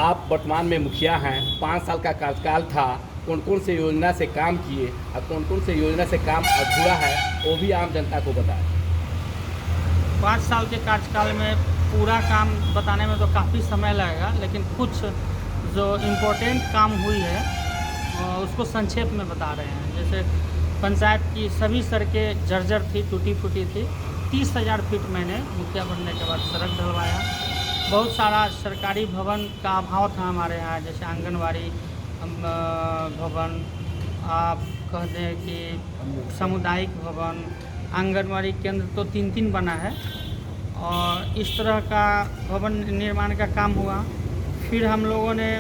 आप वर्तमान में मुखिया हैं, 5 साल का कार्यकाल था, कौन कौन से योजना से काम किए और कौन कौन से योजना से काम अधूरा है वो भी आम जनता को बताएं। 5 साल के कार्यकाल में पूरा काम बताने में तो काफ़ी समय लगेगा, लेकिन कुछ जो इम्पोर्टेंट काम हुई है उसको संक्षेप में बता रहे हैं। जैसे पंचायत की सभी सड़कें जर्जर थी, टूटी फूटी थी। 30,000 फीट मैंने मुखिया बनने के बाद सड़क डलवाया। बहुत सारा सरकारी भवन का अभाव था हमारे यहाँ, जैसे आंगनवाड़ी भवन, आप कह दें कि सामुदायिक भवन, आंगनवाड़ी केंद्र तो 3-3 बना है और इस तरह का भवन निर्माण का काम हुआ। फिर हम लोगों ने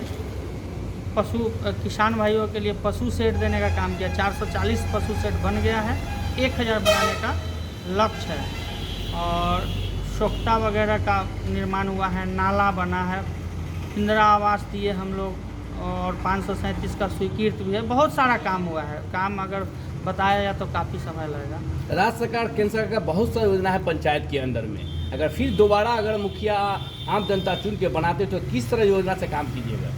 किसान भाइयों के लिए पशु शेड देने का काम किया। 440 पशु शेड बन गया है, 1000 बनाने का लक्ष्य है। और सोख्ता वगैरह का निर्माण हुआ है, नाला बना है, इंदिरा आवास दिए हम लोग और 537 का स्वीकृत भी है। बहुत सारा काम हुआ है। काम अगर बताया जाए तो काफ़ी समय लगेगा। राज्य सरकार, केंद्र सरकार का बहुत सारी योजना है पंचायत के अंदर में। अगर फिर दोबारा अगर मुखिया आम जनता चुन के बनाते तो किस तरह योजना से काम कीजिएगा?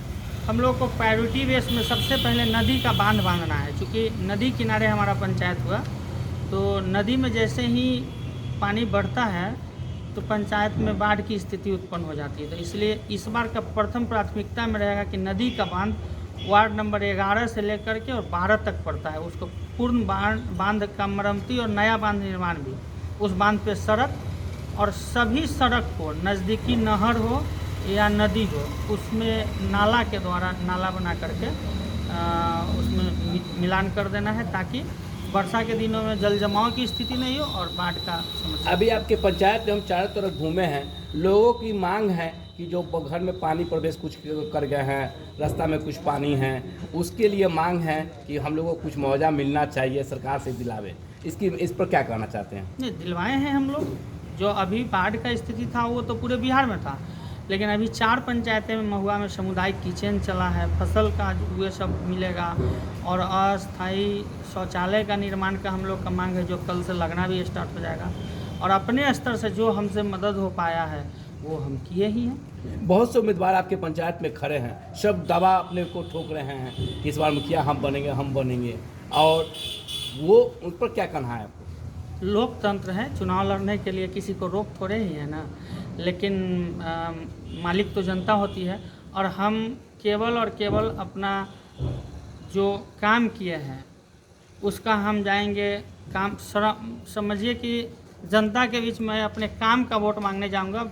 हम लोग को प्रायोरिटी बेस में सबसे पहले नदी का बांध बांधना है। चूँकि नदी किनारे हमारा पंचायत हुआ, तो नदी में जैसे ही पानी बढ़ता है तो पंचायत में बाढ़ की स्थिति उत्पन्न हो जाती है। तो इसलिए इस बार का प्रथम प्राथमिकता में रहेगा कि नदी का बांध वार्ड नंबर 11 से लेकर के और 12 तक पड़ता है, उसको पूर्ण बांध का मरम्मती और नया बांध निर्माण भी। उस बांध पे सड़क और सभी सड़क को नज़दीकी नहर हो या नदी हो, उसमें नाला के द्वारा नाला बना करके उसमें मिलान कर देना है, ताकि वर्षा के दिनों में जल जमाव की स्थिति नहीं हो और बाढ़ का समस्या। अभी आपके पंचायत में हम चारों तरफ घूमे हैं, लोगों की मांग है कि जो घर में पानी प्रवेश कुछ कर गए हैं, रास्ता में कुछ पानी है, उसके लिए मांग है कि हम लोगों को कुछ मुआवजा मिलना चाहिए, सरकार से दिलावे। इस पर क्या कहना चाहते हैं? नहीं, दिलवाए हैं हम लोग। जो अभी बाढ़ का स्थिति था वो तो पूरे बिहार में था, लेकिन अभी 4 पंचायतें में महुआ में सामुदायिक किचन चला है, फसल का ये सब मिलेगा और अस्थायी शौचालय का निर्माण का हम लोग का मांग है, जो कल से लगना भी स्टार्ट हो जाएगा। और अपने स्तर से जो हमसे मदद हो पाया है वो हम किए ही हैं। बहुत से उम्मीदवार आपके पंचायत में खड़े हैं, सब दावा अपने को ठोक रहे हैं कि इस बार मुखिया हम बनेंगे, और वो उन पर क्या कहना है आपको? लोकतंत्र है, चुनाव लड़ने के लिए किसी को रोक थोड़े ही है ना, लेकिन मालिक तो जनता होती है। और हम केवल और केवल अपना जो काम किए हैं उसका हम जाएंगे काम समझिए कि जनता के बीच में अपने काम का वोट मांगने जाऊंगा।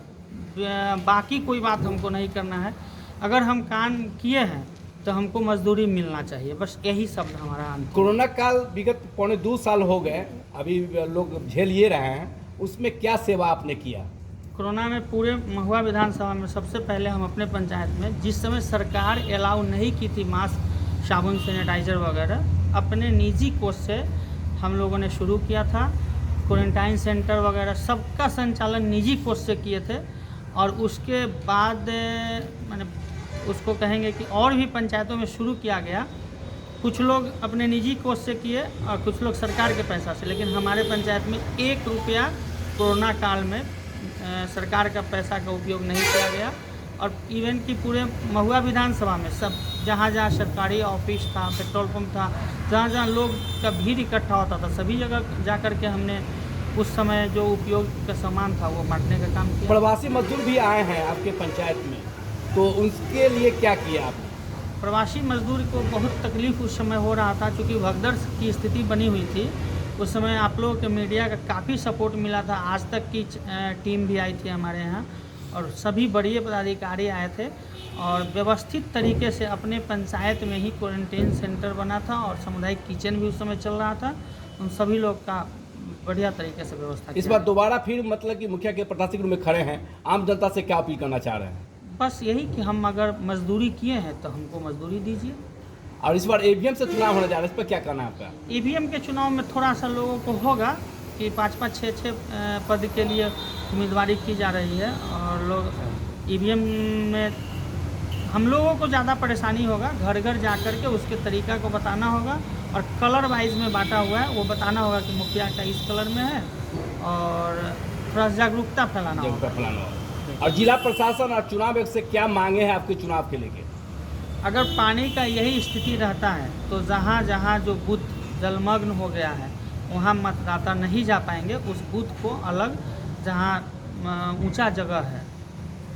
बाकी कोई बात हमको नहीं करना है। अगर हम काम किए हैं तो हमको मजदूरी मिलना चाहिए, बस यही शब्द हमारा अंत। कोरोना काल विगत 2.25 साल हो गए, अभी लोग झेल ये रहे हैं, उसमें क्या सेवा आपने किया? कोरोना में पूरे महुआ विधानसभा में सबसे पहले हम अपने पंचायत में, जिस समय सरकार अलाउ नहीं की थी मास्क, साबुन, सैनिटाइज़र वगैरह, अपने निजी कोष से हम लोगों ने शुरू किया था। क्वारंटाइन सेंटर वगैरह सबका संचालन निजी कोष से किए थे। और उसके बाद मैंने उसको कहेंगे कि और भी पंचायतों में शुरू किया गया। कुछ लोग अपने निजी कोष से किए और कुछ लोग सरकार के पैसा से, लेकिन हमारे पंचायत में 1 रुपया कोरोना काल में सरकार का पैसा का उपयोग नहीं किया गया। और इवन कि पूरे महुआ विधानसभा में सब जहाँ सरकारी ऑफिस था, पेट्रोल पंप था, जहाँ लोग का भीड़ इकट्ठा होता था, सभी जगह जा कर के हमने उस समय जो उपयोग का सामान था वो बांटने का काम किया। प्रवासी मजदूर भी आए हैं आपके पंचायत में, तो उनके लिए क्या किया आपने? प्रवासी मजदूर को बहुत तकलीफ़ उस समय हो रहा था, क्योंकि भगदड़ की स्थिति बनी हुई थी। उस समय आप लोगों के मीडिया का काफ़ी सपोर्ट मिला था। आज तक की टीम भी आई थी हमारे यहाँ और सभी बड़े पदाधिकारी आए थे और व्यवस्थित तरीके से अपने पंचायत में ही क्वारंटाइन सेंटर बना था और सामुदायिक किचन भी उस समय चल रहा था। उन सभी लोग का बढ़िया तरीके से व्यवस्था। इस बार दोबारा फिर मतलब कि मुखिया के प्रत्याशी के रूप में खड़े हैं, आम जनता से क्या अपील करना चाह रहे हैं? बस यही कि हम अगर मजदूरी किए हैं तो हमको मजदूरी दीजिए। और इस बार ईवीएम से चुनाव होने जा रहा है, इस पर क्या कहना है आपका? ईवीएम के चुनाव में थोड़ा सा लोगों को होगा कि 5-5, 6-6 पद के लिए उम्मीदवारी की जा रही है और लोग ईवीएम में हम लोगों को ज़्यादा परेशानी होगा। घर घर जा कर के उसके तरीका को बताना होगा और कलर वाइज में बांटा हुआ है वो बताना होगा कि मुखिया का इस कलर में है और थोड़ा जागरूकता फैलाना होगा। और जिला प्रशासन और चुनाव आयोग से क्या मांगे हैं आपके चुनाव के लेके? अगर पानी का यही स्थिति रहता है तो जहाँ जहाँ जो बूथ जलमग्न हो गया है वहाँ मतदाता नहीं जा पाएंगे। उस बूथ को अलग जहाँ ऊंचा जगह है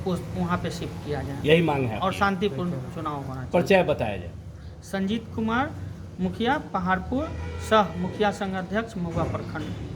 उस वहाँ पे शिफ्ट किया जाए, यही मांग है और आपकी। शांतिपूर्ण चुनाव होना चाहिए। परिचय बताया जाए। संजीत कुमार, मुखिया पहाड़पुर, सह मुखिया संघ अध्यक्ष महुआ प्रखंड।